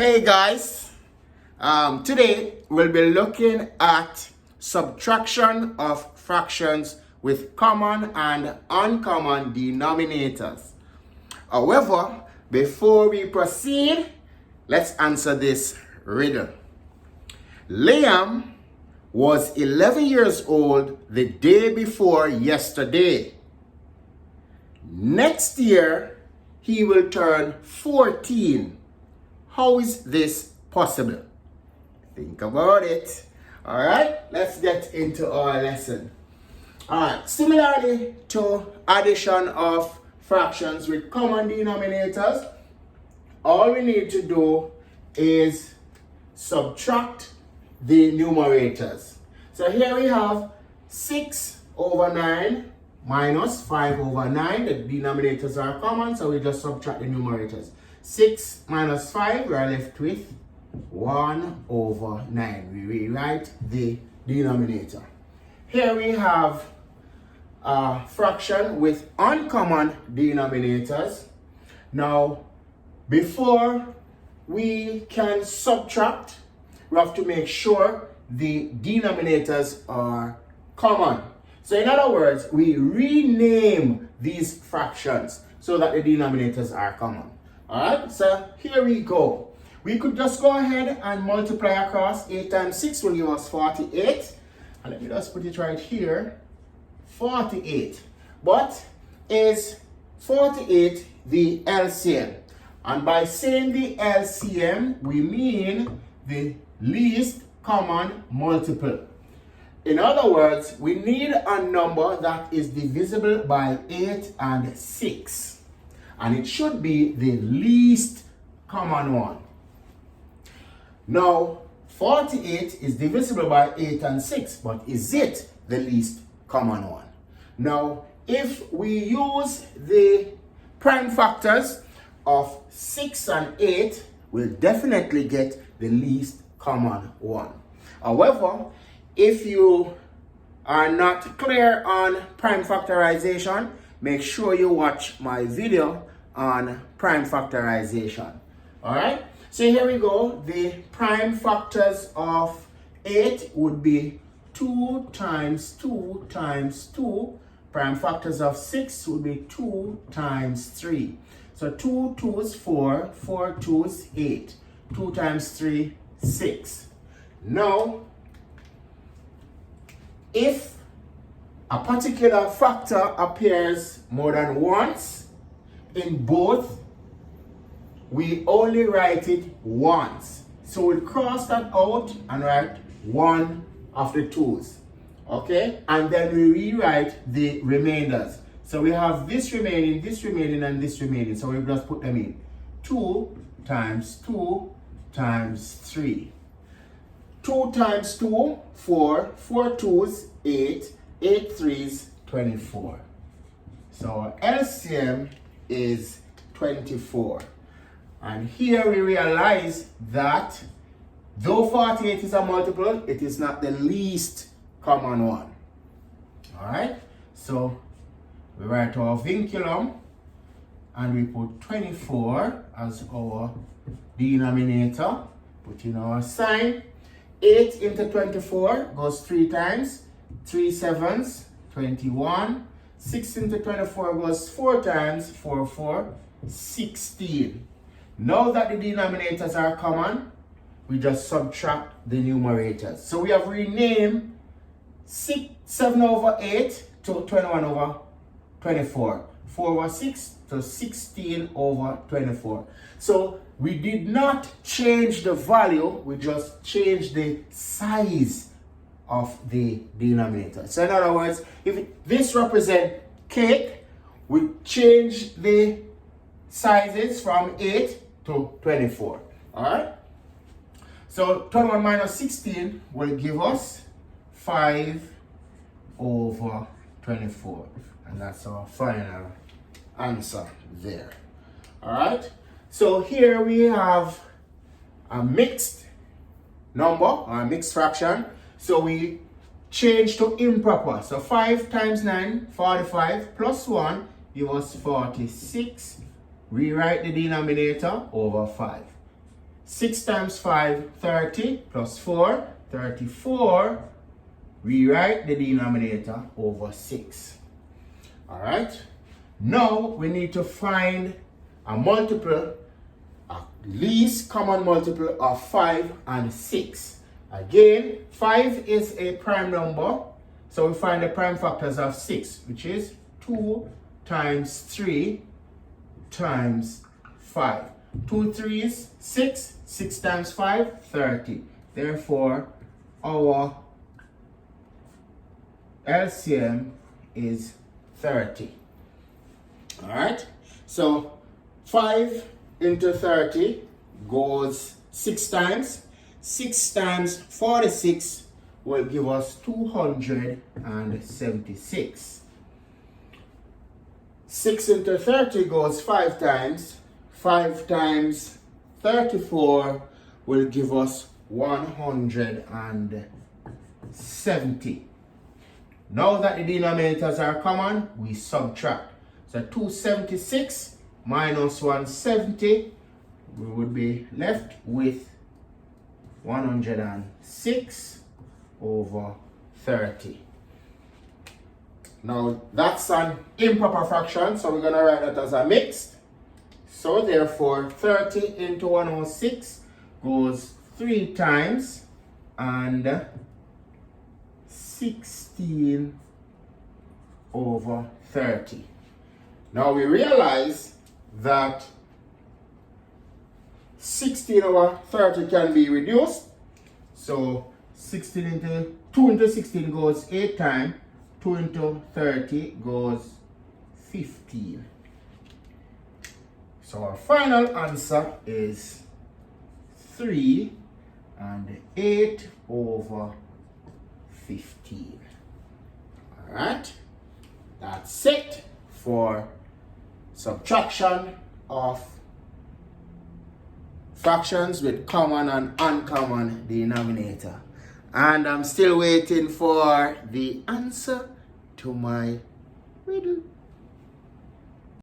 Hey guys, today we'll be looking at subtraction of fractions with common and uncommon denominators. However, before we proceed, let's answer this riddle. Liam was 11 years old the day before yesterday. Next year, he will turn 14. How is this possible? Think about it. All right, let's get into our lesson. All right, similarly to addition of fractions with common denominators, all we need to do is subtract the numerators. So here we have 6 over 9 minus 5 over 9. The denominators are common, so we just subtract the numerators. 6 minus 5, we are left with 1 over 9. We rewrite the denominator. Here we have a fraction with uncommon denominators. Now, before we can subtract, we have to make sure the denominators are common. So in other words, we rename these fractions so that the denominators are common. Alright, so here we go. We could just go ahead and multiply across. 8 times 6 will give us 48. And let me just put it right here. 48. But is 48 the LCM? And by saying the LCM, we mean the least common multiple. In other words, we need a number that is divisible by 8 and 6. And it should be the least common one. Now, 48 is divisible by 8 and 6, but is it the least common one? Now, if we use the prime factors of 6 and 8, we'll definitely get the least common one. However, if you are not clear on prime factorization, make sure you watch my video on prime factorization. Alright, so here we go. The prime factors of 8 would be 2 times 2 times 2. Prime factors of 6 would be 2 times 3. So 2 2s 4, 4 2s 8. 2 times 3, 6. Now, if a particular factor appears more than once in both, we only write it once. So we'll cross that out and write one of the 2's. Okay? And then we rewrite the remainders. So we have this remaining, and this remaining. So we'll just put them in. 2 times 2 times 3. 2 times 2, 4. 4 2's, 8. 8 3's, 24. So LCM is 24. And here we realize that though 48 is a multiple, it is not the least common one. Alright, so we write our vinculum and we put 24 as our denominator. Put in our sign. 8 into 24 goes 3 times. 3 7s, 21. 6 into 24 goes 4 times. 4 4, 16. Now that the denominators are common, we just subtract the numerators. So we have renamed 7 over 8 to 21 over 24. 4 over 6 to 16 over 24. So we did not change the value, we just changed the size of the denominator. So in other words, if this represents cake, we change the sizes from 8 to 24. Alright? So 21 minus 16 will give us 5 over 24. And that's our final answer there. Alright? So here we have a mixed number, or a mixed fraction. So we change to improper. So 5 times 9, 45, plus 1 give us 46. Rewrite the denominator over 5. 6 times 5, 30, plus 4, 34. Rewrite the denominator over 6. Alright? Now we need to find a multiple, a least common multiple of 5 and 6. Again, 5 is a prime number, so we find the prime factors of 6, which is 2 times 3 times 5. 2 3s, 6. 6 times 5, 30. Therefore, our LCM is 30. Alright? So, 5 into 30 goes 6 times. 6 times 46 will give us 276. 6 into 30 goes 5 times. 5 times 34 will give us 170. Now that the denominators are common, we subtract. So 276 minus 170, we would be left with 106 over 30. Now that's an improper fraction, so we're going to write that as a mixed. So therefore 30 into 106 goes 3 times, and 16 over 30. Now we realize that 16 over 30 can be reduced. So 16 into 2 into 16 goes 8 times. 2 into 30 goes 15. So our final answer is 3 and 8 over 15. Alright, that's it for subtraction of fractions with common and uncommon denominator. And I'm still waiting for the answer to my riddle.